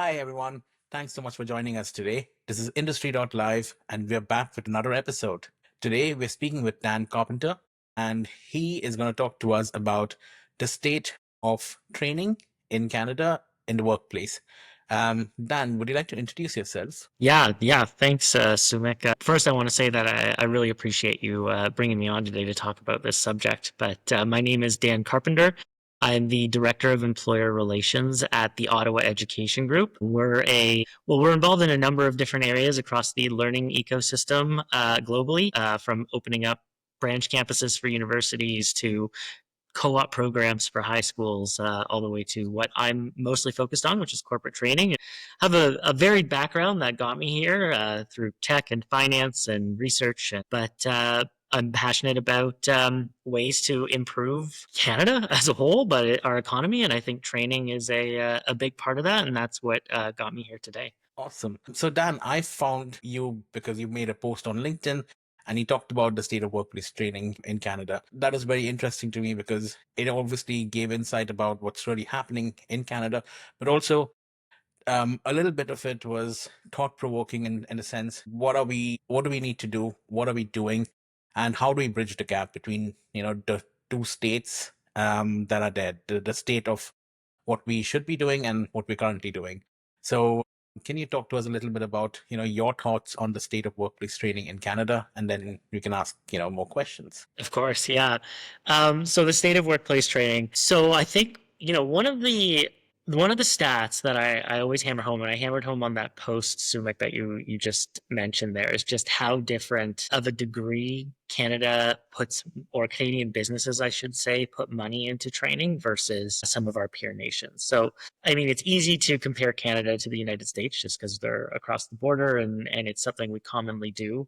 Hi, everyone. Thanks so much for joining us today. This is Industry.live, and we're back with another episode. Today, we're speaking with Dan Carpenter, and he is going to talk to us about the state of training in Canada in the workplace. Dan, would you like to introduce yourself? Yeah. Thanks, Sumik. First, I want to say that I really appreciate you bringing me on today to talk about this subject. But my name is Dan Carpenter. I'm the Director of Employer Relations at the Ottawa Education Group. We're involved in a number of different areas across the learning ecosystem globally, from opening up branch campuses for universities to co-op programs for high schools, all the way to what I'm mostly focused on, which is corporate training. I have a varied background that got me here through tech and finance and research, but I'm passionate about ways to improve Canada as a whole, but our economy, and I think training is a big part of that, and that's what got me here today. Awesome. So, Dan, I found you because you made a post on LinkedIn and you talked about the state of workplace training in Canada. That was very interesting to me because it obviously gave insight about what's really happening in Canada, but also a little bit of it was thought provoking in a sense. What do we need to do? What are we doing? And how do we bridge the gap between, the two states that are there, the state of what we should be doing and what we're currently doing. So can you talk to us a little bit about, your thoughts on the state of workplace training in Canada? And then you can ask, more questions. Of course, yeah. So the state of workplace training. So I think, one of the stats that I always hammer home, and I hammered home on that post, Sumik, that you just mentioned there, is just how different of a degree Canada puts, or Canadian businesses, I should say, put money into training versus some of our peer nations. So, I mean, it's easy to compare Canada to the United States just because they're across the border, and it's something we commonly do.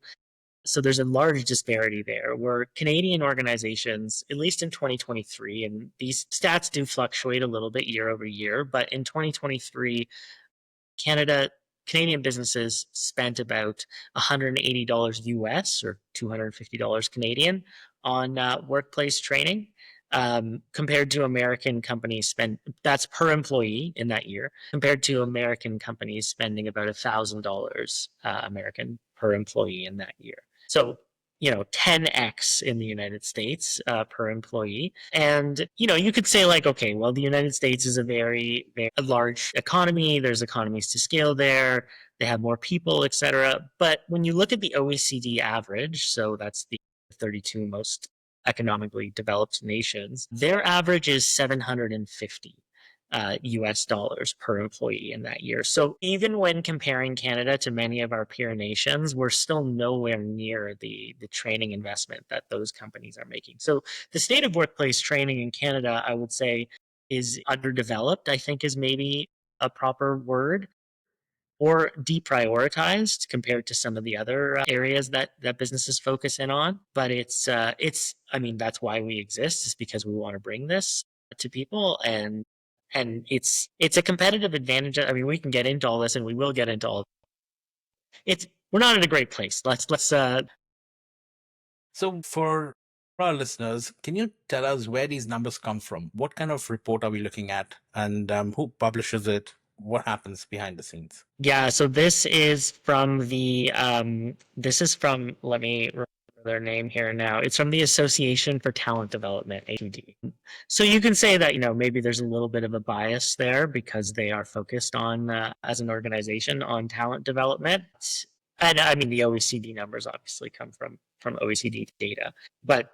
So there's a large disparity there where Canadian organizations, at least in 2023, and these stats do fluctuate a little bit year over year, but in 2023, Canada Canadian businesses spent about $180 US or $250 Canadian on workplace training. Compared to American companies spend that's per employee in that year, compared to American companies spending about $1,000 American per employee in that year. So 10x in the United States per employee. And, you could say like, okay, well, the United States is a very, very large economy. There's economies to scale there. They have more people, etc. But when you look at the OECD average, so that's the 32 most economically developed nations, their average is 750 US dollars per employee in that year. So even when comparing Canada to many of our peer nations, we're still nowhere near the training investment that those companies are making. So the state of workplace training in Canada, I would say, is underdeveloped, I think is maybe a proper word, or deprioritized compared to some of the other areas that businesses focus in on. But I mean, that's why we exist, is because we want to bring this to people, and it's a competitive advantage. I mean, we can get into all this, and we will get into all of it. We're not in a great place. Let's So for our listeners, can you tell us where these numbers come from? What kind of report are we looking at? And who publishes it? What happens behind the scenes? Yeah, so this is from, let me remember their name here now. It's from the Association for Talent Development, ATD. So you can say that, maybe there's a little bit of a bias there because they are focused on, as an organization, on talent development. And I mean, the OECD numbers obviously come from OECD data, but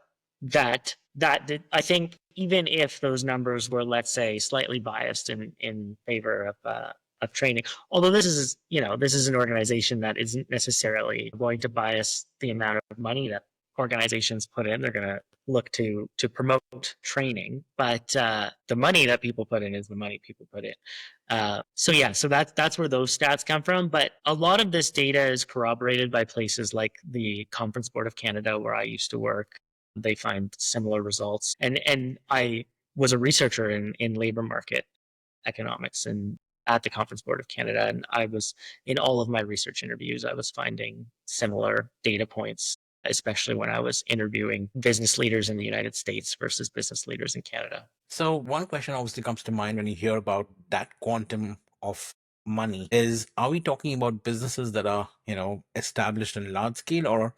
I think even if those numbers were, let's say, slightly biased in favor of training, although this is an organization that isn't necessarily going to bias the amount of money that organizations put in. They're going to look to promote training, but the money that people put in is the money people put in. So that's where those stats come from. But a lot of this data is corroborated by places like the Conference Board of Canada, where I used to work. They find similar results, and I was a researcher in labor market economics and at the Conference Board of Canada, and I was in all of my research interviews, I was finding similar data points, especially when I was interviewing business leaders in the United States versus business leaders in Canada. So one question obviously comes to mind when you hear about that quantum of money is, are we talking about businesses that are, established in large scale, or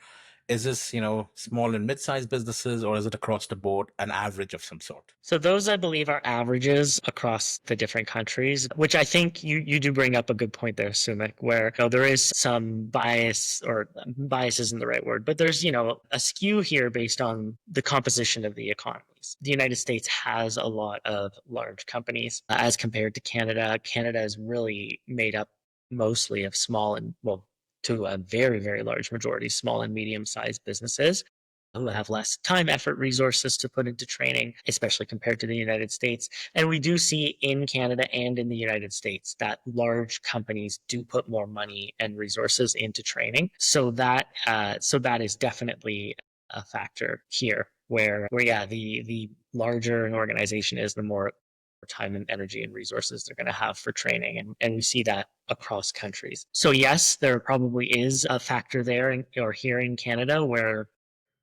is this, small and mid-sized businesses, or is it across the board an average of some sort? So those, I believe, are averages across the different countries, which I think you do bring up a good point there, Sumit, where there is some bias, or bias isn't the right word, but there's, a skew here based on the composition of the economies. The United States has a lot of large companies as compared to Canada. Canada is really made up mostly of small and, well, to a very, very large majority, small and medium-sized businesses who have less time, effort, resources to put into training, especially compared to the United States. And we do see in Canada and in the United States that large companies do put more money and resources into training. So that is definitely a factor here, where yeah, the larger an organization is, the more time and energy and resources they're going to have for training. And we see that across countries. So yes, there probably is a factor there or here in Canada where,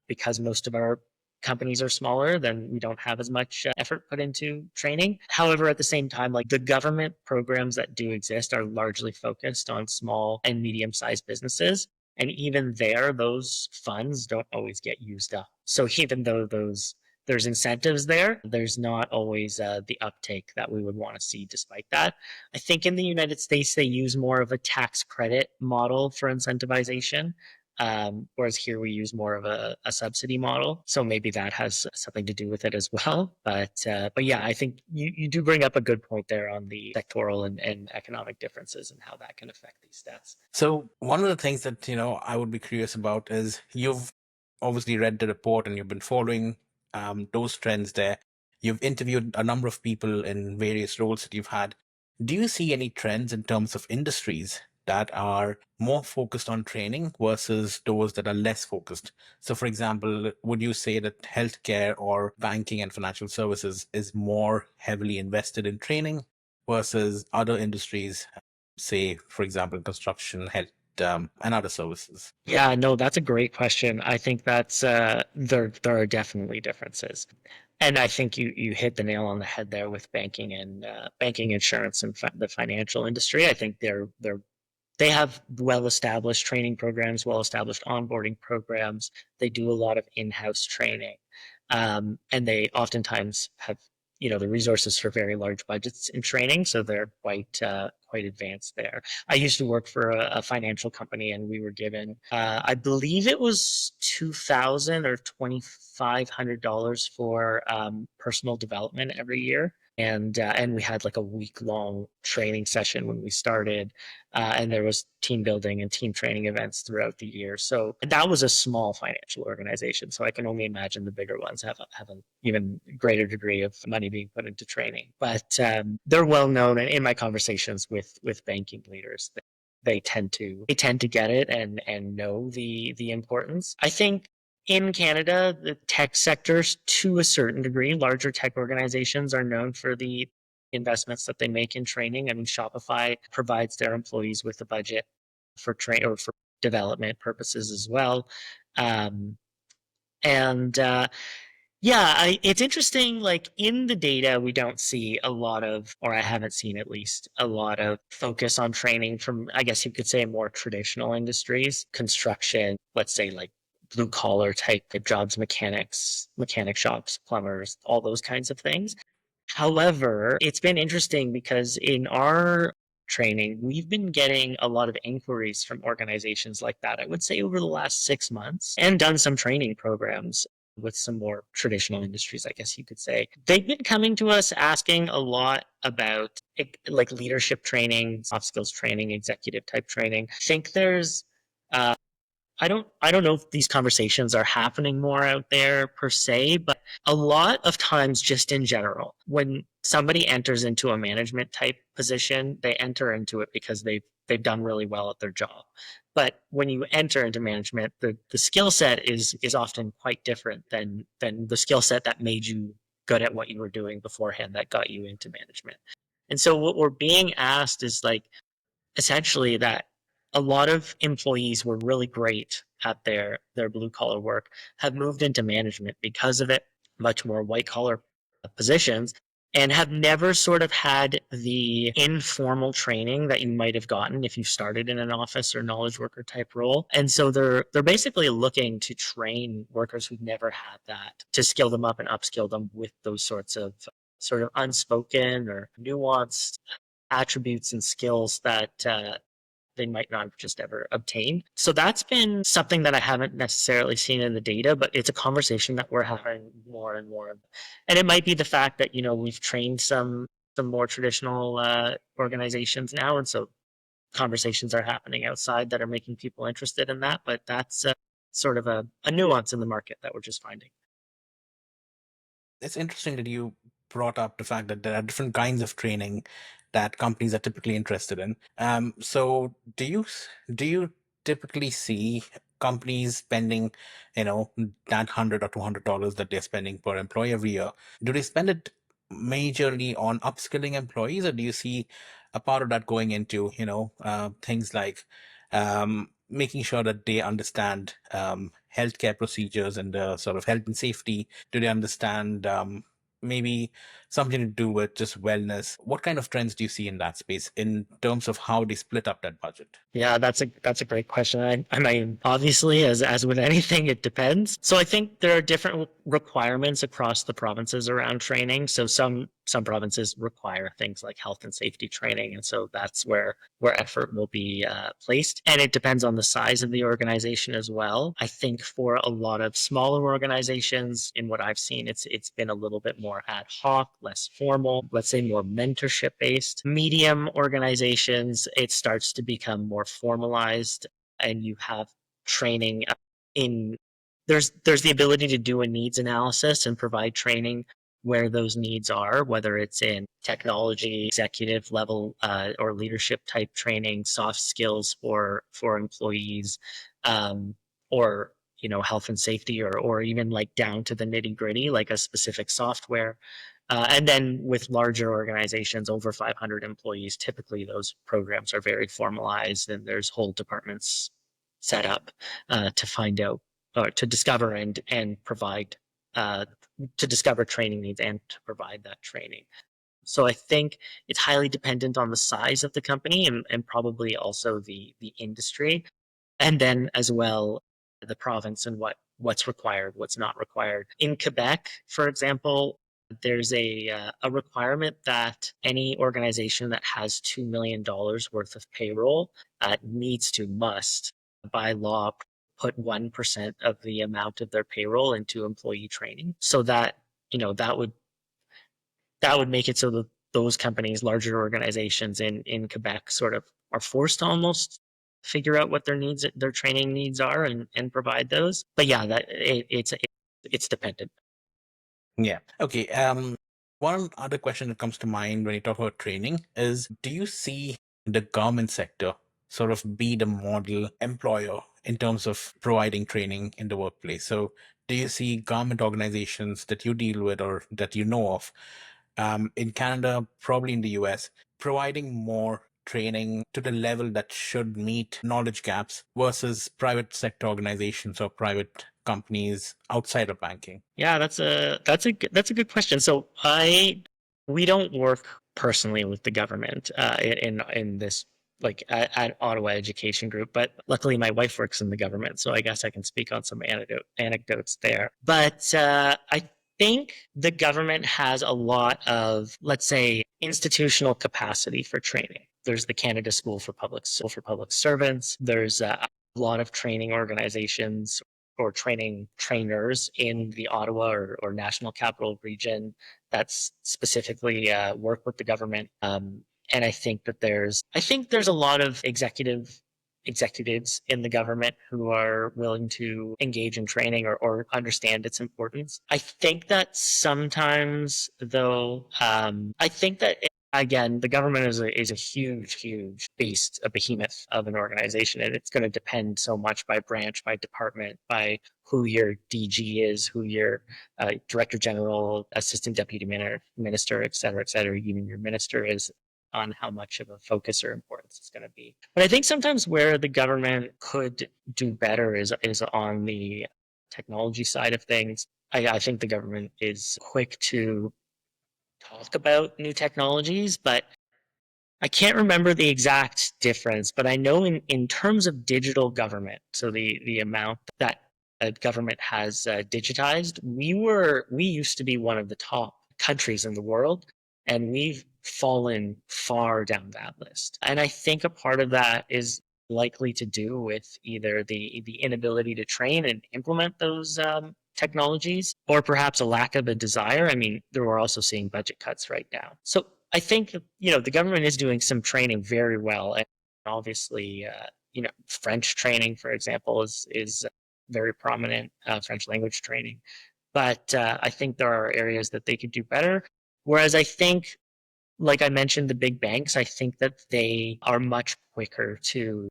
because most of our companies are smaller, then we don't have as much effort put into training. However, at the same time, like, the government programs that do exist are largely focused on small and medium sized businesses. And even there, those funds don't always get used up. So even though there's incentives there, there's not always the uptake that we would want to see despite that. I think in the United States, they use more of a tax credit model for incentivization. Whereas here we use more of a subsidy model, so maybe that has something to do with it as well. But yeah, I think you do bring up a good point there on the sectoral and economic differences and how that can affect these stats. So one of the things that, I would be curious about is, you've obviously read the report and you've been following those trends there. You've interviewed a number of people in various roles that you've had. Do you see any trends in terms of industries that are more focused on training versus those that are less focused? So, for example, would you say that healthcare or banking and financial services is more heavily invested in training versus other industries, say, for example, construction, health, and other services? Yeah, no, that's a great question. I think that's there are definitely differences. And I think you hit the nail on the head there with banking and banking, insurance, and the financial industry. I think they have well-established training programs, well-established onboarding programs. They do a lot of in-house training, and they oftentimes have, the resources for very large budgets in training, so they're quite advanced there. I used to work for a financial company, and we were given, I believe it was $2,000 or $2,500 for personal development every year. And we had like a week long training session when we started, and there was team building and team training events throughout the year. So that was a small financial organization. So I can only imagine the bigger ones have an even greater degree of money being put into training. But they're well known, and in my conversations with banking leaders, they tend to get it and know the importance. I think in Canada, the tech sectors, to a certain degree, larger tech organizations are known for the investments that they make in training. I mean, Shopify provides their employees with a budget for train or for development purposes as well. Um, and Yeah, it's interesting. Like, in the data, we don't see a lot of, or I haven't seen at least, a lot of focus on training from, I guess you could say, more traditional industries, construction, let's say like blue collar type of jobs, mechanic shops, plumbers, all those kinds of things. However, it's been interesting because in our training, we've been getting a lot of inquiries from organizations like that, I would say over the last 6 months, and done some training programs with some more traditional industries, I guess you could say. They've been coming to us asking a lot about like leadership training, soft skills training, executive type training. I think there's uh, I don't know if these conversations are happening more out there per se, but a lot of times, just in general, when somebody enters into a management type position, they enter into it because they've done really well at their job. But when you enter into management, the skill set is often quite different than the skill set that made you good at what you were doing beforehand that got you into management. And so what we're being asked is, like, essentially that a lot of employees were really great at their blue collar work, have moved into management because of it, much more white collar positions, and have never sort of had the informal training that you might have gotten if you started in an office or knowledge worker type role. And so they're basically looking to train workers who've never had that, to skill them up and upskill them with those sorts of sort of unspoken or nuanced attributes and skills that they might not have just ever obtained. So that's been something that I haven't necessarily seen in the data, but it's a conversation that we're having more and more. And it might be the fact that, we've trained some more traditional organizations now. And so conversations are happening outside that are making people interested in that. But that's sort of a nuance in the market that we're just finding. It's interesting that you brought up the fact that there are different kinds of training that companies are typically interested in. So do you typically see companies spending, that $100 or $200 that they're spending per employee every year? Do they spend it majorly on upskilling employees, or do you see a part of that going into, things like making sure that they understand healthcare procedures and sort of health and safety? Do they understand maybe something to do with just wellness? What kind of trends do you see in that space in terms of how they split up that budget? Yeah, that's a great question. I mean, obviously, as with anything, it depends. So I think there are different requirements across the provinces around training. So some provinces require things like health and safety training, and so that's where effort will be placed. And it depends on the size of the organization as well. I think for a lot of smaller organizations, in what I've seen, it's been a little bit more ad hoc, less formal, let's say more mentorship based. Medium organizations, it starts to become more formalized, and you have training in there's the ability to do a needs analysis and provide training where those needs are, whether it's in technology, executive level, or leadership type training, soft skills for employees, um, or health and safety, or even like down to the nitty gritty, like a specific software. And then with larger organizations over 500 employees, typically those programs are very formalized, and there's whole departments set up to find out or to discover and provide uh, to discover training needs and to provide that training. So I think it's highly dependent on the size of the company, and probably also the industry, and then as well the province and what's required, what's not required. In Quebec, for example, there's a requirement that any organization that has $2 million worth of payroll must by law put 1% of the amount of their payroll into employee training. So that that would make it so that those companies, larger organizations in Quebec, sort of are forced to almost figure out what their training needs are, and provide those. But yeah, it's dependent. Yeah. Okay. One other question that comes to mind when you talk about training is, do you see the government sector sort of be the model employer in terms of providing training in the workplace? So do you see government organizations that you deal with or that you know of, in Canada, probably in the US, providing more training to the level that should meet knowledge gaps versus private sector organizations or private companies outside of banking? Yeah, that's a good question. So we don't work personally with the government in this, like at Ottawa Education Group, but luckily my wife works in the government, so I guess I can speak on some anecdotes there. But I think the government has a lot of, let's say, institutional capacity for training. There's the Canada School for Public Servants. There's a lot of training organizations or training trainers in the Ottawa or National Capital Region that's specifically work with the government. And I think there's a lot of executives in the government who are willing to engage in training or understand its importance. I think that sometimes, though, I think that again, the government is a huge beast, a behemoth of an organization, and it's going to depend so much by branch, by department, by who your DG is, who your director general, assistant deputy minister, et cetera, even your minister is, on how much of a focus or importance it's going to be. But I think sometimes where the government could do better is on the technology side of things. I think the government is quick to talk about new technologies, but I can't remember the exact difference, but I know in terms of digital government, so the amount that a government has digitized, we used to be one of the top countries in the world, and we've fallen far down that list. And I think a part of that is likely to do with either the inability to train and implement those technologies, or perhaps a lack of a desire. I mean, we're also seeing budget cuts right now. So I think, the government is doing some training very well. And obviously, French training, for example, is very prominent, French language training. But I think there are areas that they could do better. Whereas I think, like I mentioned, the big banks, I think that they are much quicker to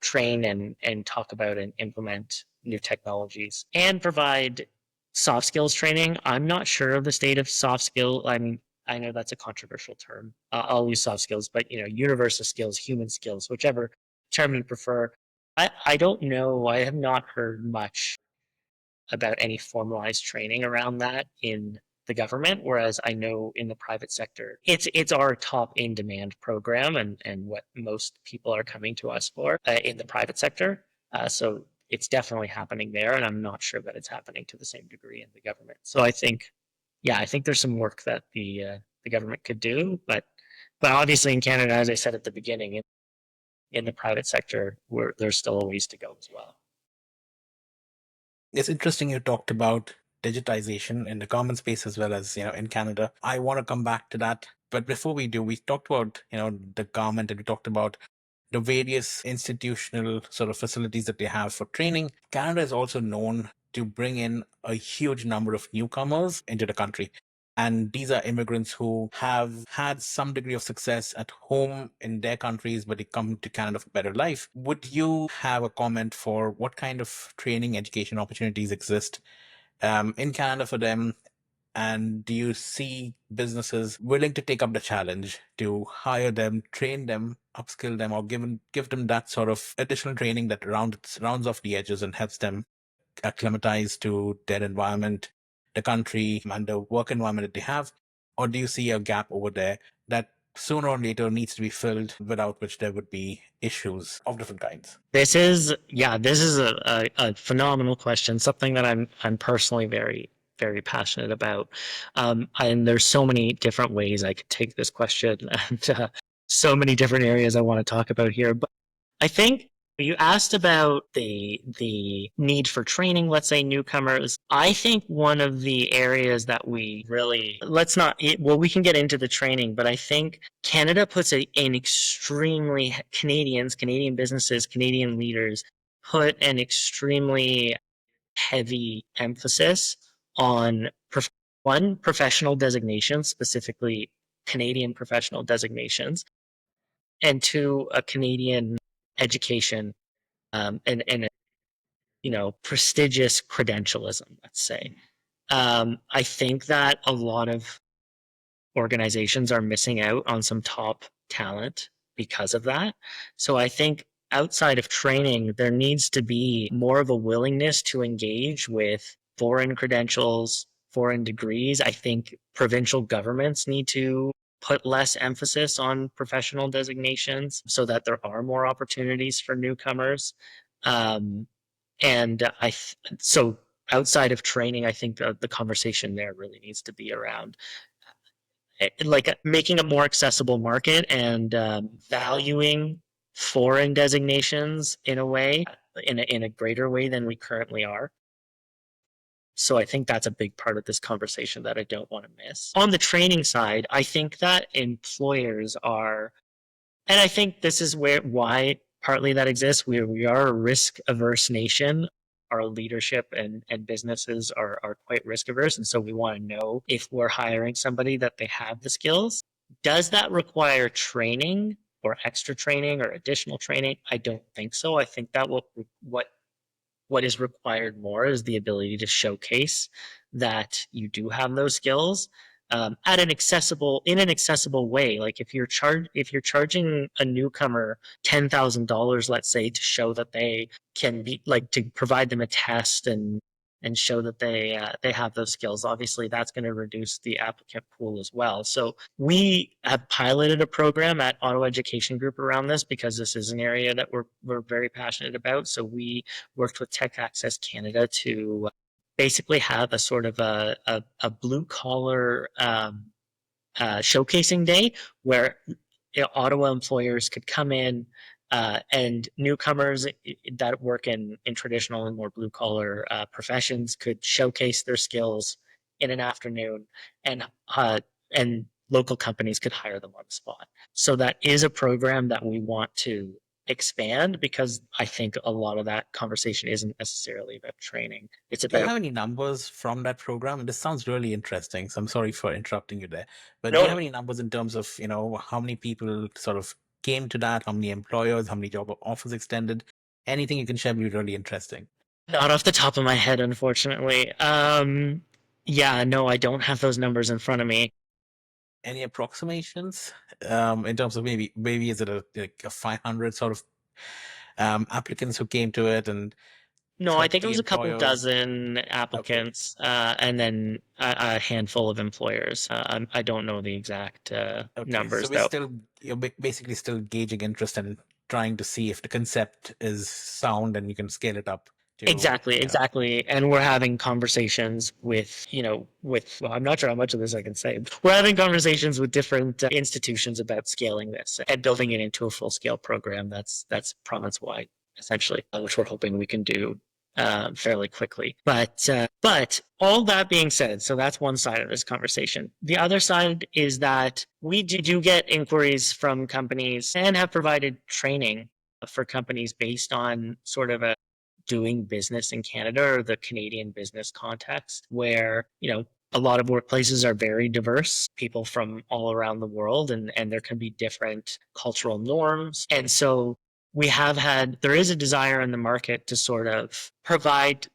train and talk about and implement new technologies and provide soft skills training. I'm not sure of the state of soft skill. I know that's a controversial term. I'll use soft skills, but universal skills, human skills, whichever term you prefer. I don't know. I have not heard much about any formalized training around that in the government, whereas I know in the private sector, it's our top in demand program and what most people are coming to us for in the private sector. So it's definitely happening there, and I'm not sure that it's happening to the same degree in the government. So I think there's some work that the government could do, but obviously in Canada, as I said at the beginning, in the private sector, there's still a ways to go as well. It's interesting you talked about digitization in the government space as well as, in Canada. I want to come back to that. But before we do, we talked about, the government, and we talked about the various institutional sort of facilities that they have for training. Canada is also known to bring in a huge number of newcomers into the country. And these are immigrants who have had some degree of success at home in their countries, but they come to Canada for better life. Would you have a comment for what kind of training education opportunities exist in Canada for them? And do you see businesses willing to take up the challenge to hire them, train them, upskill them, or give them that sort of additional training that rounds off the edges and helps them acclimatize to their environment, the country, and the work environment that they have? Or do you see a gap over there that sooner or later needs to be filled, without which there would be issues of different kinds? This is a phenomenal question, something that I'm personally very, very passionate about. And there's so many different ways I could take this question and so many different areas I want to talk about here. But I think you asked about the need for training, let's say newcomers. I think one of the areas that we really, let's not, well, we can get into the training, but I think Canada puts an extremely, Canadian businesses, Canadian leaders put an extremely heavy emphasis on professional designations, specifically Canadian professional designations, and two, a Canadian education, and prestigious credentialism, let's say. I think that a lot of organizations are missing out on some top talent because of that. So I think outside of training, there needs to be more of a willingness to engage with foreign credentials, foreign degrees. I think provincial governments need to put less emphasis on professional designations so that there are more opportunities for newcomers. Um, and so outside of training, I think the conversation there really needs to be around like making a more accessible market and valuing foreign designations in a way, in a greater way than we currently are. So I think that's a big part of this conversation that I don't want to miss. On the training side, I think that employers are, and I think this is why partly that exists. We are a risk averse nation. Our leadership and businesses are quite risk averse. And so we want to know if we're hiring somebody that they have the skills. Does that require training or extra training or additional training? I don't think so. I think that what is required more is the ability to showcase that you do have those skills at an accessible way. Like if you're charging a newcomer $10,000, let's say, to show that they can be, like, to provide them a test and and show that they have those skills. Obviously, that's going to reduce the applicant pool as well. So we have piloted a program at Ottawa Education Group around this because this is an area that we're very passionate about. So we worked with Tech Access Canada to basically have a sort of a blue collar showcasing day where Ottawa employers could come in and newcomers that work in traditional and more blue collar professions could showcase their skills in an afternoon, and and local companies could hire them on the spot. So that is a program that we want to expand because I think a lot of that conversation isn't necessarily about training. It's Do you about have any numbers from that program? This sounds really interesting. So I'm sorry for interrupting you there. But do you no. have any numbers in terms of, how many people sort of came to that, how many employers, how many job offers extended? Anything you can share would be really interesting. Not off the top of my head, unfortunately. Yeah, no, I don't have those numbers in front of me. Any approximations in terms of maybe is it like a 500 sort of applicants who came to it and No, I think it 30 was a couple employers? dozen Okay. applicants, and then a handful of employers. I don't know the exact Okay. So numbers though. you're basically still gauging interest and trying to see if the concept is sound and you can scale it up to, Exactly, exactly. And we're having conversations with, well, I'm not sure how much of this I can say. We're having conversations with different institutions about scaling this and building it into a full scale program that's province wide, essentially, which we're hoping we can do fairly quickly. But all that being said, so that's one side of this conversation. The other side is that we do get inquiries from companies and have provided training for companies based on sort of a doing business in Canada or the Canadian business context where, a lot of workplaces are very diverse, people from all around the world, and there can be different cultural norms. And so there is a desire in the market to sort of provide,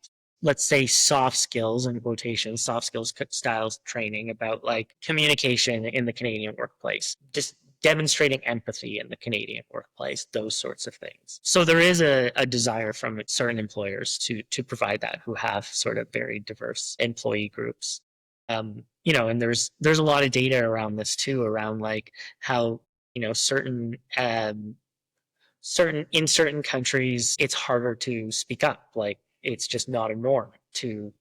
let's say, soft skills in quotations, soft skills styles training about like communication in the Canadian workplace, just demonstrating empathy in the Canadian workplace, those sorts of things. So there is a desire from certain employers to provide that who have sort of very diverse employee groups. And there's a lot of data around this too, around like how certain countries it's harder to speak up, like it's just not a norm to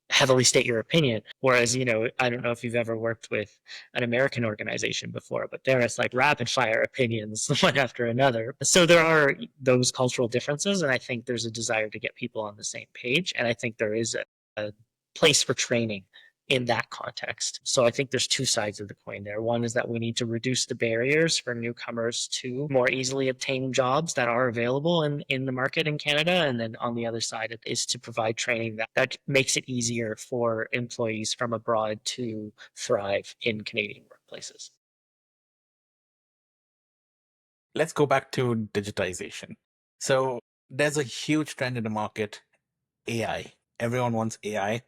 heavily state your opinion, whereas I don't know if you've ever worked with an American organization before, but there it's like rapid fire opinions one after another. So there are those cultural differences, and I think there's a desire to get people on the same page, and I think there is a place for training in that context. So I think there's two sides of the coin there. One is that we need to reduce the barriers for newcomers to more easily obtain jobs that are available in the market in Canada. And then on the other side is to provide training that makes it easier for employees from abroad to thrive in Canadian workplaces. Let's go back to digitization. So there's a huge trend in the market, AI. Everyone wants AI.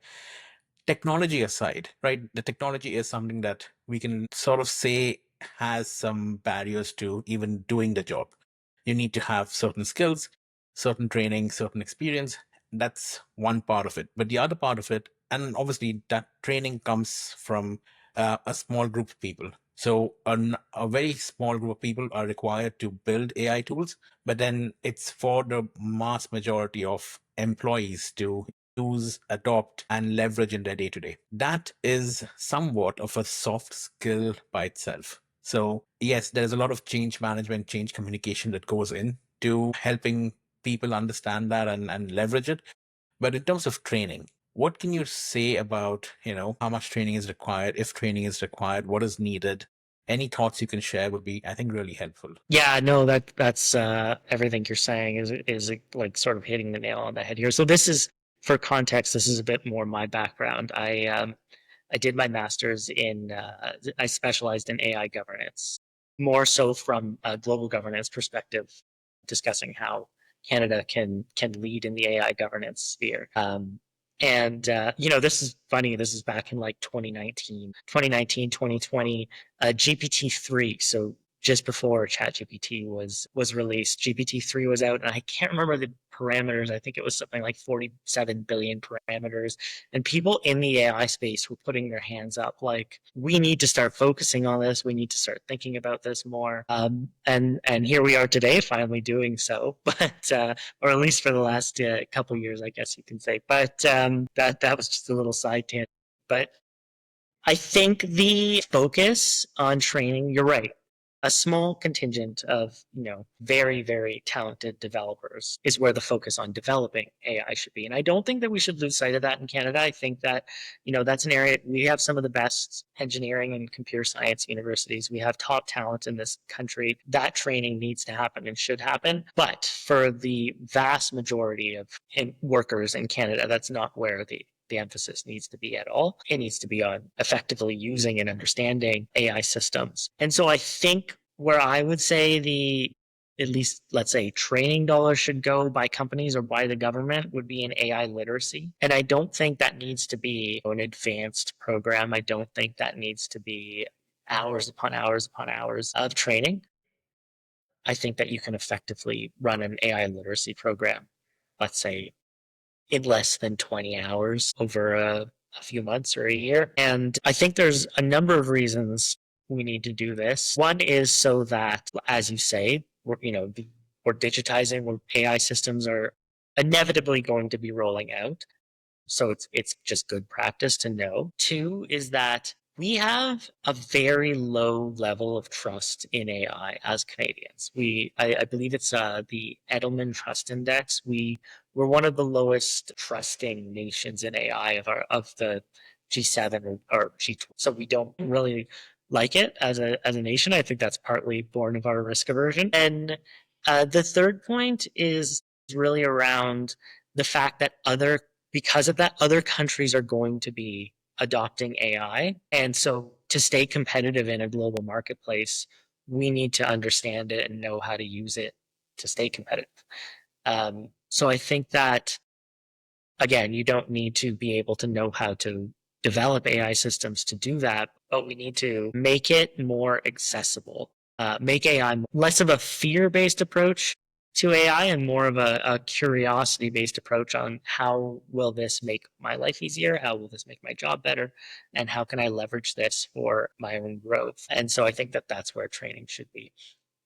Technology aside, right? The technology is something that we can sort of say has some barriers to even doing the job. You need to have certain skills, certain training, certain experience. That's one part of it. But the other part of it, and obviously that training comes from a small group of people. So a very small group of people are required to build AI tools, but then it's for the mass majority of employees to use, adopt, and leverage in their day to day. That is somewhat of a soft skill by itself. So, yes, there's a lot of change management, change communication that goes into helping people understand that and leverage it. But in terms of training, what can you say about, how much training is required, if training is required, what is needed? Any thoughts you can share would be, I think, really helpful. Yeah, no, that's everything you're saying is like sort of hitting the nail on the head here. So this is, for context, this is a bit more my background. I did my master's I specialized in AI governance, more so from a global governance perspective, discussing how Canada can lead in the AI governance sphere. This is funny. This is back in like 2019, 2020, GPT-3. So just before ChatGPT was released. GPT-3 was out, and I can't remember the parameters. I think it was something like 47 billion parameters. And people in the AI space were putting their hands up, like, we need to start focusing on this. We need to start thinking about this more. And here we are today, finally doing so. But or at least for the last couple of years, I guess you can say. But that was just a little side tangent. But I think the focus on training, you're right. A small contingent of, very, very talented developers is where the focus on developing AI should be. And I don't think that we should lose sight of that in Canada. I think that, that's an area we have some of the best engineering and computer science universities. We have top talent in this country. That training needs to happen and should happen. But for the vast majority of workers in Canada, that's not where the emphasis needs to be at all. It needs to be on effectively using and understanding AI systems. And so I think where I would say at least, let's say, training dollars should go by companies or by the government would be in AI literacy. And I don't think that needs to be an advanced program. I don't think that needs to be hours upon hours upon hours of training. I think that you can effectively run an AI literacy program, let's say, in less than 20 hours over a few months or a year. And I think there's a number of reasons we need to do this. One is so that, as you say, we're digitizing, where AI systems are inevitably going to be rolling out. So it's just good practice to know. Two is that we have a very low level of trust in AI as Canadians. I believe it's the Edelman Trust Index. We're one of the lowest trusting nations in AI of the G7 or G20. So we don't really like it as a nation. I think that's partly born of our risk aversion. And the third point is really around the fact that because of that, other countries are going to be adopting AI. And so to stay competitive in a global marketplace, we need to understand it and know how to use it to stay competitive. So I think that, again, you don't need to be able to know how to develop AI systems to do that, but we need to make it more accessible, make AI less of a fear-based approach to AI and more of a curiosity-based approach on how will this make my life easier? How will this make my job better? And how can I leverage this for my own growth? And so I think that that's where training should be.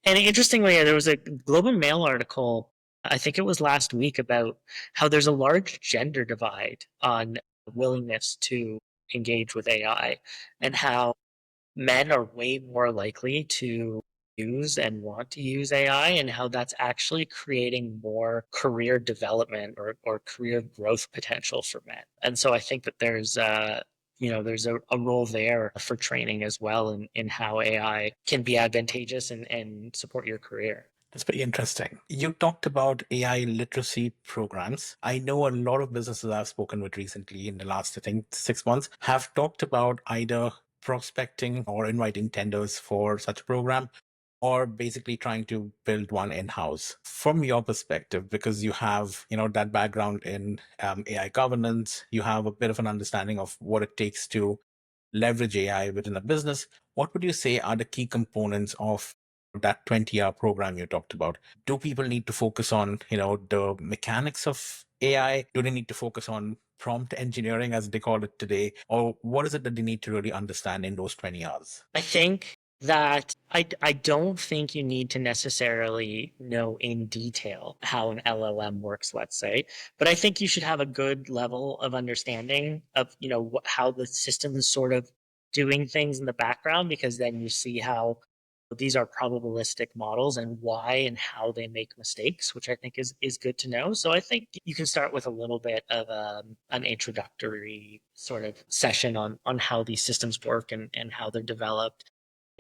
And interestingly, there was a Globe and Mail article, I think it was last week, about how there's a large gender divide on willingness to engage with AI and how men are way more likely to use and want to use AI, and how that's actually creating more career development or career growth potential for men. And so I think that there's there's a role there for training as well in how AI can be advantageous and support your career. That's pretty interesting. You talked about AI literacy programs. I know a lot of businesses I've spoken with recently in the last, I think, 6 months have talked about either prospecting or inviting tenders for such a program, or basically trying to build one in-house. From your perspective, because you have, that background in AI governance, you have a bit of an understanding of what it takes to leverage AI within a business, what would you say are the key components of that 20-hour program you talked about? Do people need to focus on, the mechanics of AI? Do they need to focus on prompt engineering, as they call it today? Or what is it that they need to really understand in those 20 hours? I think that I don't think you need to necessarily know in detail how an LLM works, let's say, but I think you should have a good level of understanding of, how the system is sort of doing things in the background, because then you see how these are probabilistic models and why and how they make mistakes, which I think is good to know. So I think you can start with a little bit of an introductory sort of session on how these systems work and how they're developed,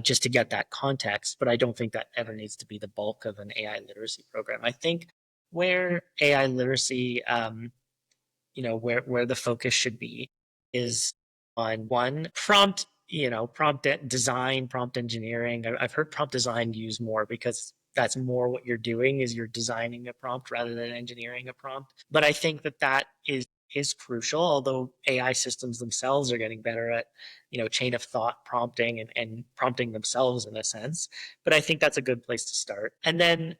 just to get that context. But I don't think that ever needs to be the bulk of an AI literacy program. I think where AI literacy, where the focus should be is on one prompt, design, prompt engineering. I've heard prompt design used more because that's more what you're doing, is you're designing a prompt rather than engineering a prompt. But I think that is is crucial, although AI systems themselves are getting better at, chain of thought prompting and prompting themselves in a sense. But I think that's a good place to start. And then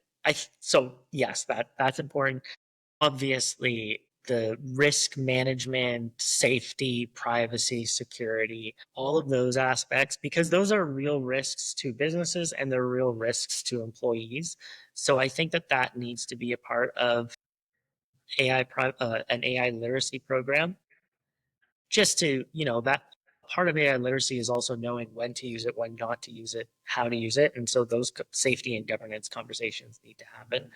so yes, that's important. Obviously, the risk management, safety, privacy, security, all of those aspects, because those are real risks to businesses and they're real risks to employees. So I think that needs to be a part of an AI literacy program. Just to, that part of AI literacy is also knowing when to use it, when not to use it, how to use it. And so those safety and governance conversations need to happen.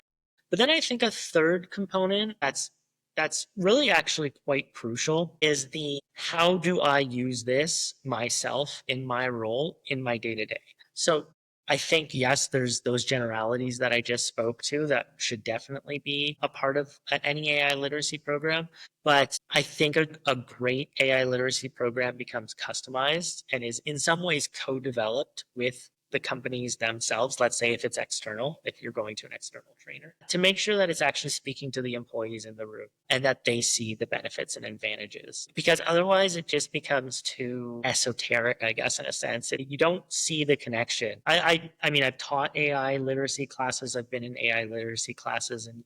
But then I think a third component that's really actually quite crucial is the how do I use this myself in my role in my day to day. So I think, yes, there's those generalities that I just spoke to that should definitely be a part of any AI literacy program. But I think a great AI literacy program becomes customized and is in some ways co-developed with the companies themselves. Let's say if it's external, if you're going to an external trainer, to make sure that it's actually speaking to the employees in the room and that they see the benefits and advantages. Because otherwise it just becomes too esoteric, I guess, in a sense. You don't see the connection. I mean, I've taught AI literacy classes, I've been in AI literacy classes, and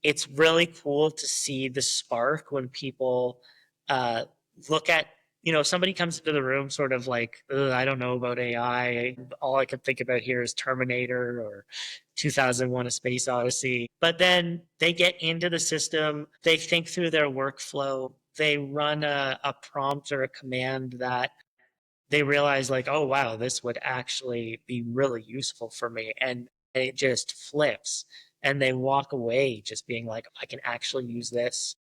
it's really cool to see the spark when people uh, look at, somebody comes into the room sort of like, I don't know about AI. All I can think about here is Terminator or 2001 A Space Odyssey. But then they get into the system, they think through their workflow, they run a prompt or a command that they realize like, oh, wow, this would actually be really useful for me. And it just flips and they walk away just being like, I can actually use this.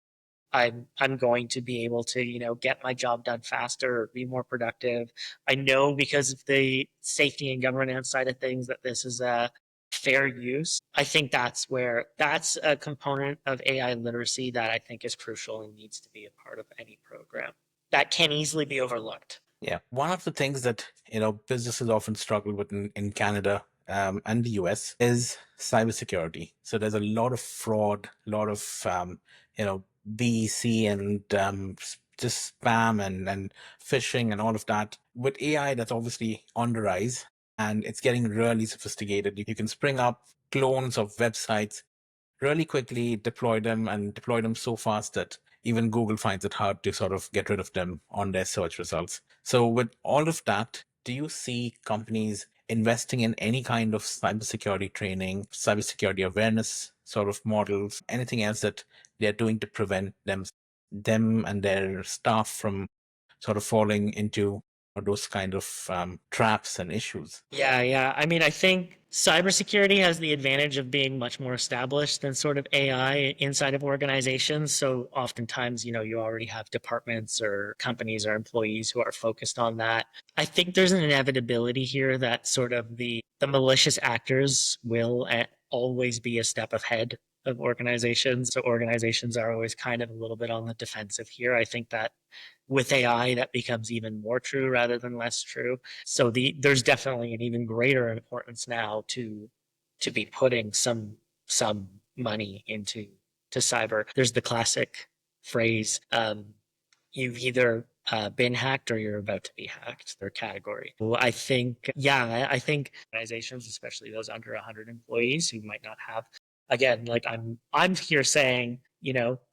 I'm going to be able to, get my job done faster or be more productive. I know because of the safety and governance side of things that this is a fair use. I think that's a component of AI literacy that I think is crucial and needs to be a part of any program that can easily be overlooked. Yeah. One of the things that, businesses often struggle with in Canada and the US is cybersecurity. So there's a lot of fraud, a lot of, BEC and just spam and phishing and all of that. With AI, that's obviously on the rise and it's getting really sophisticated. You can spring up clones of websites really quickly, deploy them so fast that even Google finds it hard to sort of get rid of them on their search results. So with all of that, do you see companies investing in any kind of cybersecurity training, cybersecurity awareness sort of models, anything else that they're doing to prevent them and their staff from sort of falling into those kind of traps and issues? Yeah, yeah. I mean, I think cybersecurity has the advantage of being much more established than sort of AI inside of organizations. So oftentimes, you already have departments or companies or employees who are focused on that. I think there's an inevitability here that sort of the malicious actors will always be a step ahead of organizations. So organizations are always kind of a little bit on the defensive here. I think that with AI, that becomes even more true rather than less true. So there's definitely an even greater importance now to be putting some money into cyber. There's the classic phrase, you've either been hacked or you're about to be hacked, their category. Well, I think, yeah, I think organizations, especially those under 100 employees who might not have, again, like I'm here saying,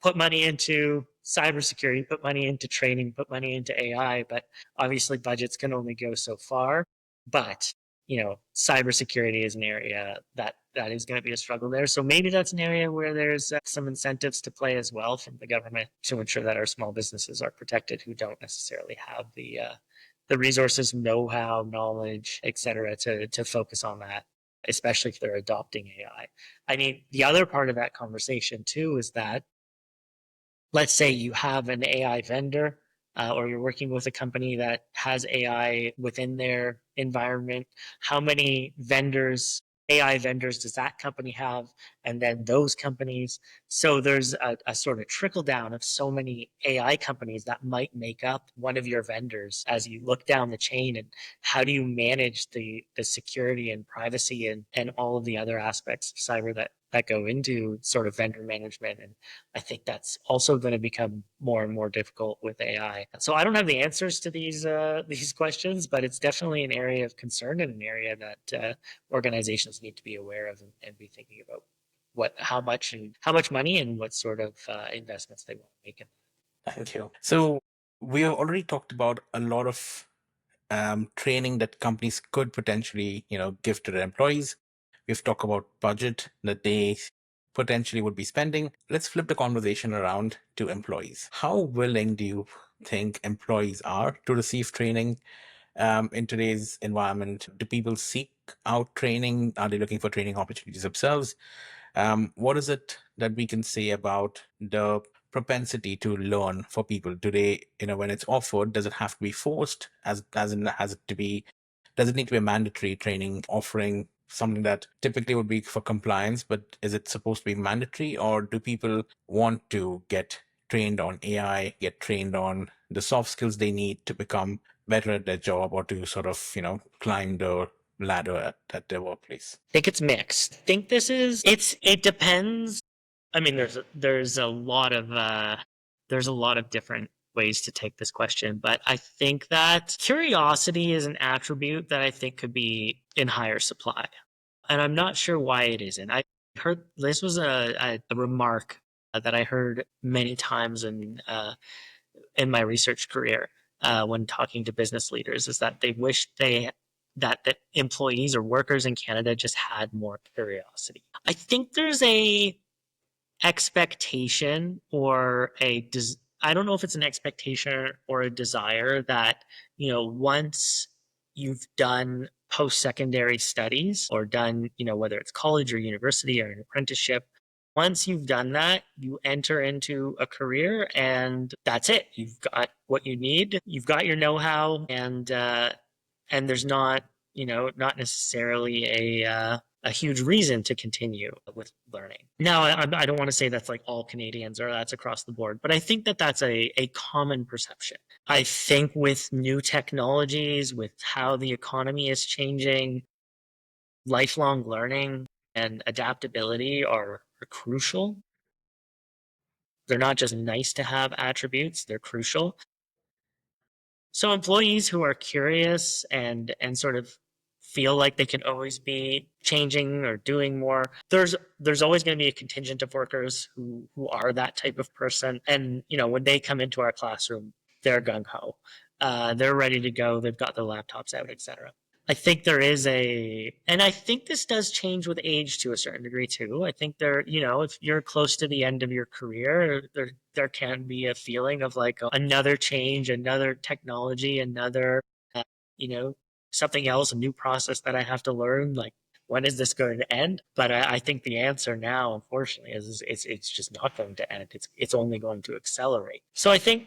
put money into cybersecurity, put money into training, put money into AI, but obviously budgets can only go so far. But cybersecurity is an area that is going to be a struggle there. So maybe that's an area where there's some incentives to play as well from the government to ensure that our small businesses are protected who don't necessarily have the resources, know-how, knowledge, et cetera, to focus on that, especially if they're adopting AI. I mean, the other part of that conversation too is that let's say you have an AI vendor or you're working with a company that has AI within their environment. How many AI vendors does that company have? And then those companies. So there's a sort of trickle down of so many AI companies that might make up one of your vendors as you look down the chain. And how do you manage the security and privacy and all of the other aspects of cyber that go into sort of vendor management. And I think that's also going to become more and more difficult with AI. So I don't have the answers to these questions, but it's definitely an area of concern and an area that organizations need to be aware of and be thinking about how much money and what sort of investments they want to make in. Thank you. So we have already talked about a lot of training that companies could potentially, give to their employees. We've talked about budget that they potentially would be spending. Let's flip the conversation around to employees. How willing do you think employees are to receive training in today's environment? Do people seek out training? Are they looking for training opportunities themselves? What is it that we can say about the propensity to learn for people? Do they, when it's offered, does it have to be forced? As in, does it need to be a mandatory training offering, something that typically would be for compliance, but is it supposed to be mandatory, or do people want to get trained on AI, get trained on the soft skills they need to become better at their job, or to sort of, climb the ladder at their workplace? I think it's mixed. I think it depends. I mean, there's a lot of different ways to take this question, but I think that curiosity is an attribute that I think could be in higher supply. And I'm not sure why it isn't. I heard this was a remark that I heard many times in my research career when talking to business leaders, is that they wish that employees or workers in Canada just had more curiosity. I think there's a expectation or I don't know if it's an expectation or a desire that, once you've done post-secondary studies or done, whether it's college or university or an apprenticeship, once you've done that, you enter into a career and that's it. You've got what you need. You've got your know-how, and there's not necessarily a huge reason to continue with learning. Now, I don't want to say that's like all Canadians or that's across the board, but I think that that's a common perception. I think with new technologies, with how the economy is changing, lifelong learning and adaptability are crucial. They're not just nice to have attributes, they're crucial. So employees who are curious and sort of feel like they can always be changing or doing more, there's always going to be a contingent of workers who are that type of person. And when they come into our classroom, they're gung ho, they're ready to go, they've got their laptops out, etc. I think and I think this does change with age to a certain degree too. I think if you're close to the end of your career, there can be a feeling of like another change, another technology, another, uh, you know, something else, a new process that I have to learn. Like, when is this going to end? But I think the answer now, unfortunately, is it's just not going to end. It's only going to accelerate. So I think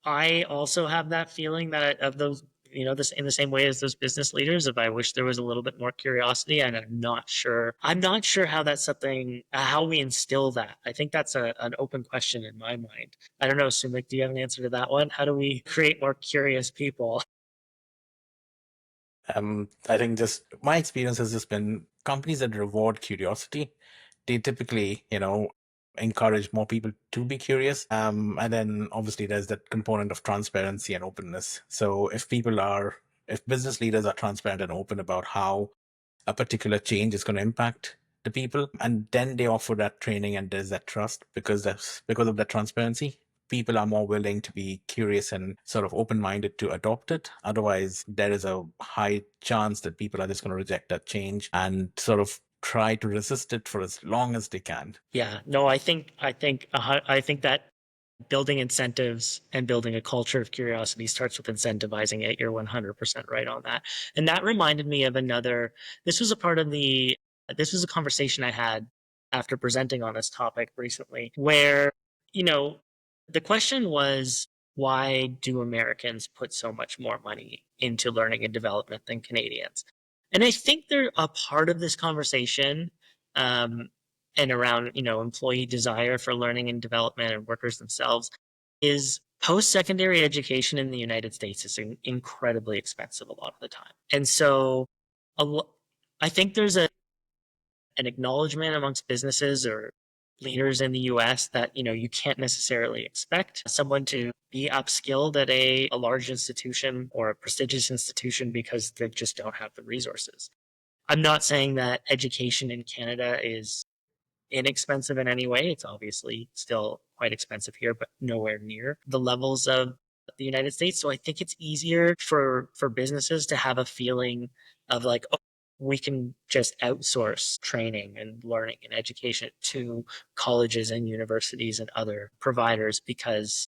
I also have that feeling that of those, this in the same way as those business leaders, if I wish there was a little bit more curiosity, and I'm not sure how that's something, how we instill that. I think that's an open question in my mind. I don't know, Sumik, do you have an answer to that one? How do we create more curious people? I think just my experience has just been companies that reward curiosity, they typically, encourage more people to be curious. And then obviously there's that component of transparency and openness. So if business leaders are transparent and open about how a particular change is going to impact the people, and then they offer that training and there's that trust, because of that transparency, people are more willing to be curious and sort of open-minded to adopt it. Otherwise, there is a high chance that people are just going to reject that change and sort of try to resist it for as long as they can. Yeah, no, I think that building incentives and building a culture of curiosity starts with incentivizing it. You're 100% right on that. And that reminded me of this was a part of this was a conversation I had after presenting on this topic recently, where, you know, the question was, why do Americans put so much more money into learning and development than Canadians? And I think they're a part of this conversation, um, and around, employee desire for learning and development and workers themselves, is post-secondary education in the United States is incredibly expensive a lot of the time. And so a lo- I think there's an acknowledgement amongst businesses or leaders in the US that, you can't necessarily expect someone to be upskilled at a large institution or a prestigious institution because they just don't have the resources. I'm not saying that education in Canada is inexpensive in any way. It's obviously still quite expensive here, but nowhere near the levels of the United States. So I think it's easier for businesses to have a feeling of like, oh, we can just outsource training and learning and education to colleges and universities and other providers because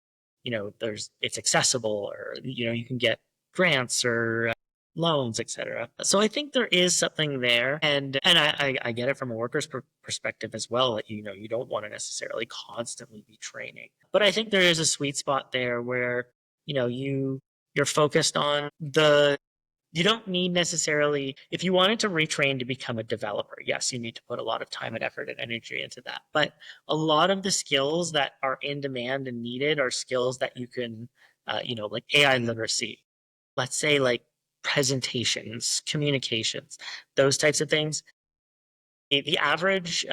it's accessible, or you can get grants or loans, etc. So I think there is something there, and I get it from a worker's perspective as well. That you don't want to necessarily constantly be training, but I think there is a sweet spot there where you're focused on the. You don't need necessarily, if you wanted to retrain to become a developer, yes, you need to put a lot of time and effort and energy into that. But a lot of the skills that are in demand and needed are skills that you can, like AI literacy, let's say like presentations, communications, those types of things. The average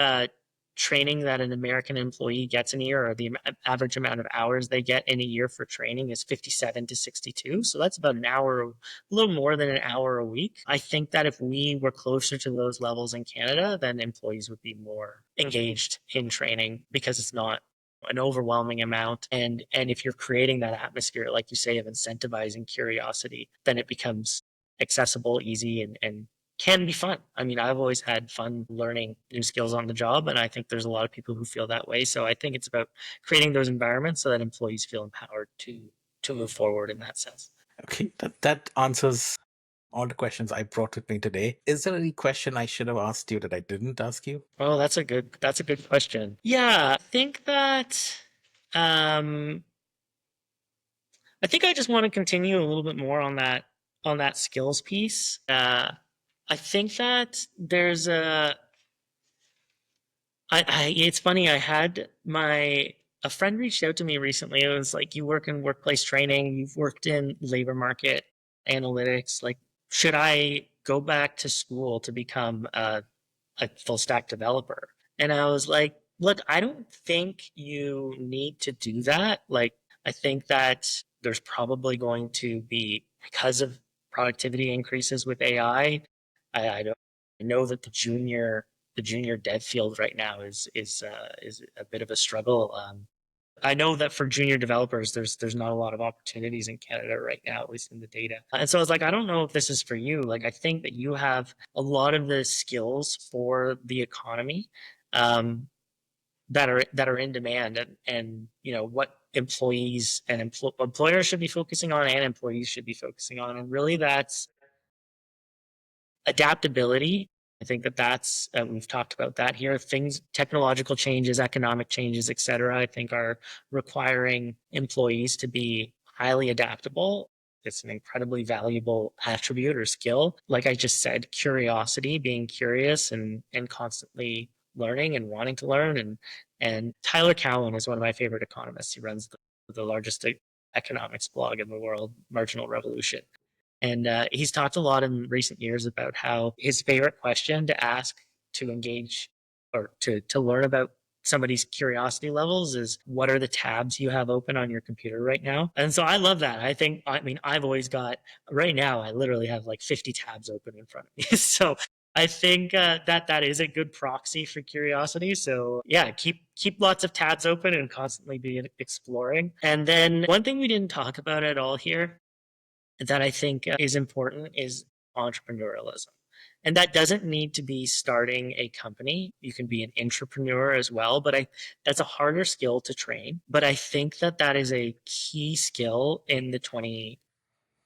training that an American employee gets in a year, or the average amount of hours they get in a year for training, is 57 to 62. So that's about an hour, a little more than an hour a week. I think that if we were closer to those levels in Canada, then employees would be more engaged in training because it's not an overwhelming amount. And if you're creating that atmosphere, like you say, of incentivizing curiosity, then it becomes accessible, easy, and can be fun. I mean, I've always had fun learning new skills on the job, and I think there's a lot of people who feel that way. So I think it's about creating those environments so that employees feel empowered to move forward in that sense. Okay, that answers all the questions I brought with me today. Is there any question I should have asked you that I didn't ask you? Oh, that's a good question. Yeah, um I think I just want to continue a little bit more on that skills piece. I think that there's it's funny. I had a friend reached out to me recently. It was like, you work in workplace training, you've worked in labor market analytics. Like, should I go back to school to become a full stack developer? And I was like, look, I don't think you need to do that. Like, I think that there's probably going to be, because of productivity increases with AI. I don't I know that the junior dev field right now is a bit of a struggle. I know that for junior developers, there's not a lot of opportunities in Canada right now, at least in the data. And so I was like, I don't know if this is for you. Like, I think that you have a lot of the skills for the economy um, that are in demand, and what employees and employers should be focusing on, and employees should be focusing on, and really that's adaptability. I think that's we've talked about that here. Things, technological changes, economic changes, etc. I think are requiring employees to be highly adaptable. It's an incredibly valuable attribute or skill. Like I just said, curiosity, being curious and constantly learning and wanting to learn. And Tyler Cowen is one of my favorite economists. He runs the largest economics blog in the world, Marginal Revolution. And he's talked a lot in recent years about how his favorite question to ask to engage or to learn about somebody's curiosity levels is, what are the tabs you have open on your computer right now? And so I love that. I mean, I've always got, right now, I literally have like 50 tabs open in front of me. So I think that is a good proxy for curiosity. So yeah, keep lots of tabs open and constantly be exploring. And then one thing we didn't talk about at all here that I think is important is entrepreneurialism. And that doesn't need to be starting a company. You can be an entrepreneur as well, but that's a harder skill to train. But I think that is a key skill in the 20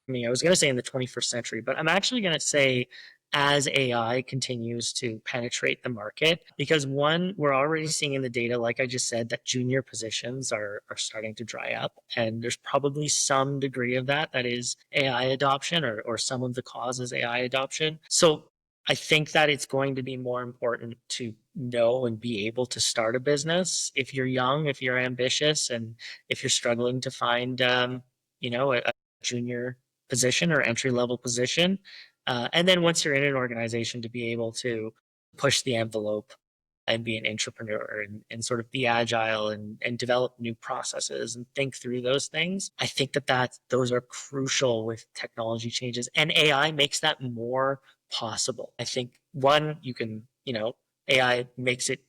I mean, I was going to say in the 21st century, but I'm actually going to say as AI continues to penetrate the market, because one, we're already seeing in the data, like I just said, that junior positions are starting to dry up. And there's probably some degree of that is AI adoption, or some of the cause is AI adoption. So I think that it's going to be more important to know and be able to start a business if you're young, if you're ambitious, and if you're struggling to find, a junior position or entry level position. And then once you're in an organization, to be able to push the envelope and be an entrepreneur and sort of be agile and develop new processes and think through those things. I think that those are crucial with technology changes, and AI makes that more possible. I think one, you can, AI makes it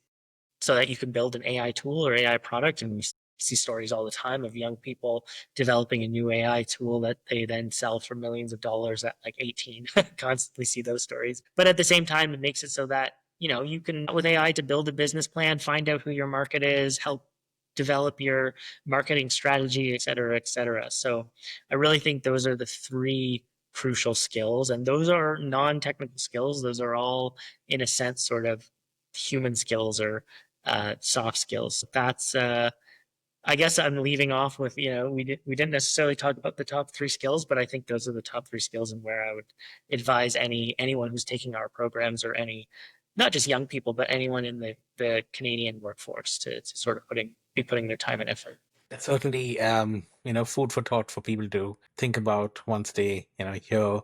so that you can build an AI tool or AI product. And we see stories all the time of young people developing a new AI tool that they then sell for millions of dollars at like 18. Constantly see those stories. But at the same time, it makes it so that, you can, with AI, to build a business plan, find out who your market is, help develop your marketing strategy, et cetera, et cetera. So I really think those are the three crucial skills. And those are non-technical skills. Those are all, in a sense, sort of human skills or soft skills. That's I guess I'm leaving off with, we didn't necessarily talk about the top three skills, but I think those are the top three skills and where I would advise anyone who's taking our programs, or any, not just young people, but anyone in the Canadian workforce to sort of be putting their time and effort. That's certainly, food for thought for people to think about once they, hear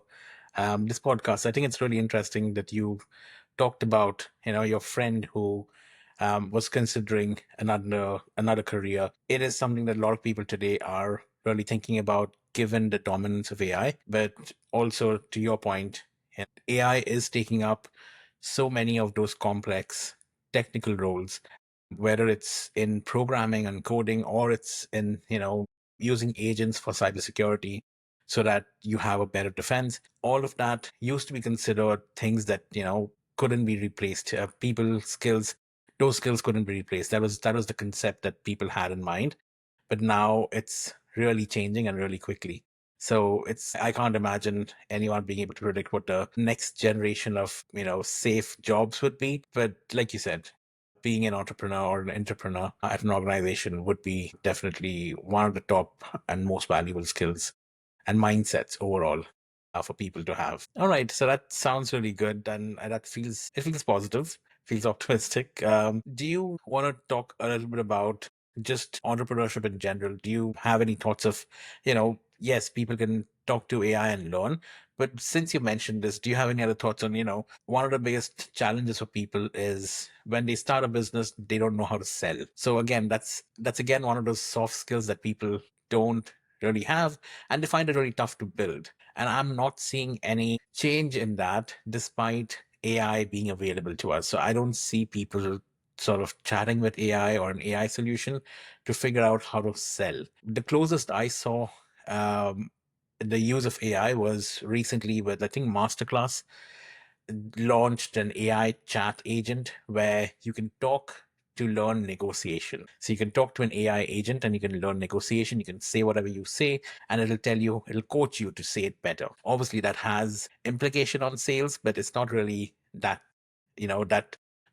this podcast. I think it's really interesting that you talked about, your friend who was considering another career. It is something that a lot of people today are really thinking about, given the dominance of AI. But also, to your point, AI is taking up so many of those complex technical roles, whether it's in programming and coding, or it's in, using agents for cybersecurity so that you have a better defense. All of that used to be considered things that, couldn't be replaced. People skills, those skills couldn't be replaced. That was the concept that people had in mind. But now it's really changing, and really quickly. So I can't imagine anyone being able to predict what the next generation of, safe jobs would be. But like you said, being an entrepreneur or an entrepreneur at an organization would be definitely one of the top and most valuable skills and mindsets overall, for people to have. All right, so that sounds really good, and it feels positive, feels optimistic. Do you want to talk a little bit about just entrepreneurship in general? Do you have any thoughts of, yes, people can talk to AI and learn, but since you mentioned this, do you have any other thoughts on, one of the biggest challenges for people is when they start a business, they don't know how to sell. So again, that's again one of those soft skills that people don't really have, and they find it really tough to build. And I'm not seeing any change in that despite AI being available to us. So I don't see people sort of chatting with AI or an AI solution to figure out how to sell. The closest I saw the use of AI was recently with, I think, Masterclass launched an AI chat agent where you can talk to learn negotiation. So you can talk to an AI agent and you can learn negotiation. You can say whatever you say, and it'll coach you to say it better. Obviously, that has implication on sales, but it's not really that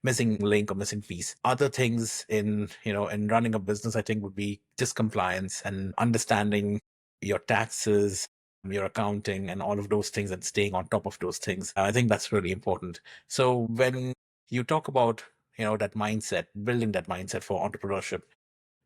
missing link or missing piece. Other things in running a business, I think, would be just compliance and understanding your taxes, your accounting, and all of those things, and staying on top of those things. I think that's really important. So when you talk about, that mindset, building that mindset for entrepreneurship,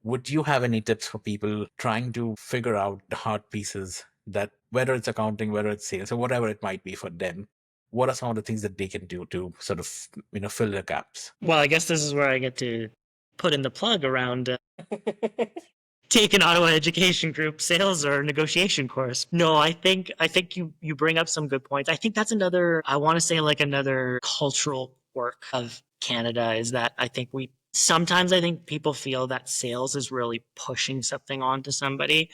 would you have any tips for people trying to figure out the hard pieces, that whether it's accounting, whether it's sales, or whatever it might be for them? What are some of the things that they can do to sort of, fill the gaps? Well, I guess this is where I get to put in the plug around take an Ottawa Education Group sales or negotiation course. No, I think you bring up some good points. I think that's another, I want to say, like, another cultural quirk of Canada, is that I think people feel that sales is really pushing something onto somebody,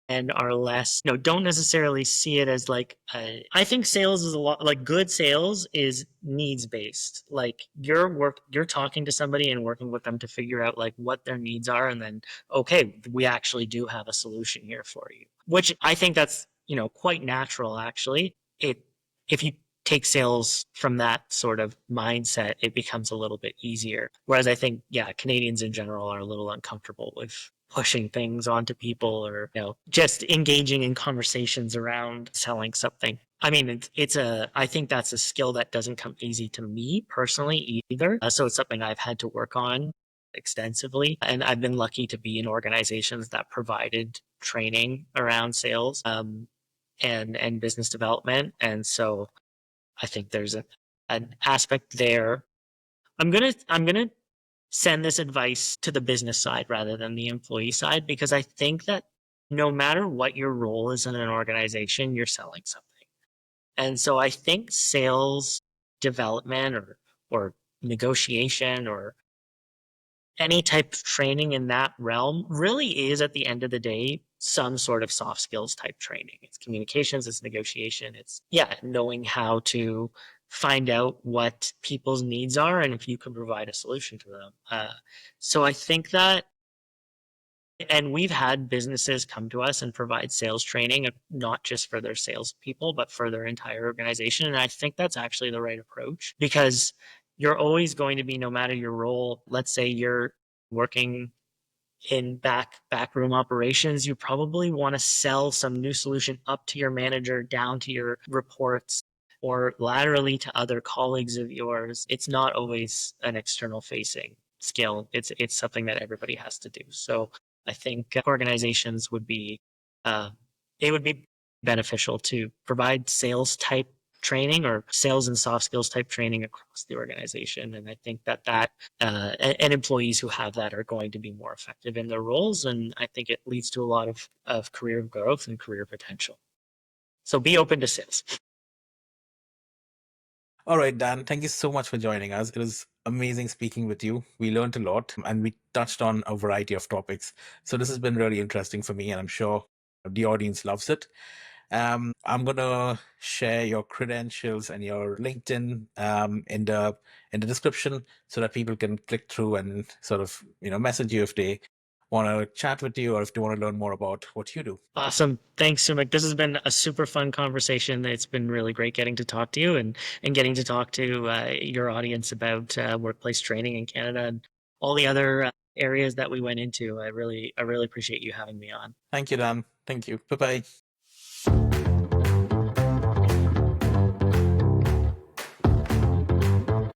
and are less, don't necessarily see it as like I think sales is a lot like, good sales is needs based. Like, you're talking to somebody and working with them to figure out like what their needs are, and then, okay, we actually do have a solution here for you, which I think that's, quite natural, actually. If you take sales from that sort of mindset, it becomes a little bit easier. Whereas I think, yeah, Canadians in general are a little uncomfortable with pushing things onto people, or, just engaging in conversations around selling something. I mean, I think that's a skill that doesn't come easy to me personally either. So it's something I've had to work on extensively. And I've been lucky to be in organizations that provided training around sales, and business development. And so I think there's an aspect there I'm gonna send this advice to the business side rather than the employee side, because I think that no matter what your role is in an organization, you're selling something. And so I think sales development or negotiation or any type of training in that realm really is, at the end of the day, some sort of soft skills type training. It's communications, it's negotiation, it's, yeah, knowing how to find out what people's needs are and if you can provide a solution to them. So I think that, and we've had businesses come to us and provide sales training, not just for their salespeople, but for their entire organization. And I think that's actually the right approach, because you're always going to be, no matter your role, let's say you're working in backroom operations, you probably want to sell some new solution up to your manager, down to your reports, or laterally to other colleagues of yours. It's not always an external facing skill. It's something that everybody has to do. So I think organizations would be it would be beneficial to provide sales type training or sales and soft skills type training across the organization. And I think that and employees who have that are going to be more effective in their roles. And I think it leads to a lot of career growth and career potential. So be open to sales. All right, Dan, thank you so much for joining us. It was amazing speaking with you. We learned a lot and we touched on a variety of topics. So this has been really interesting for me, and I'm sure the audience loves it. I'm gonna share your credentials and your LinkedIn in the description so that people can click through and sort of message you if they want to chat with you or if they want to learn more about what you do. Awesome. Thanks, Sumik. This has been a super fun conversation. It's been really great getting to talk to you and getting to talk to your audience about workplace training in Canada and all the other areas that we went into. I really appreciate you having me on. Thank you, Dan. Thank you. Bye bye.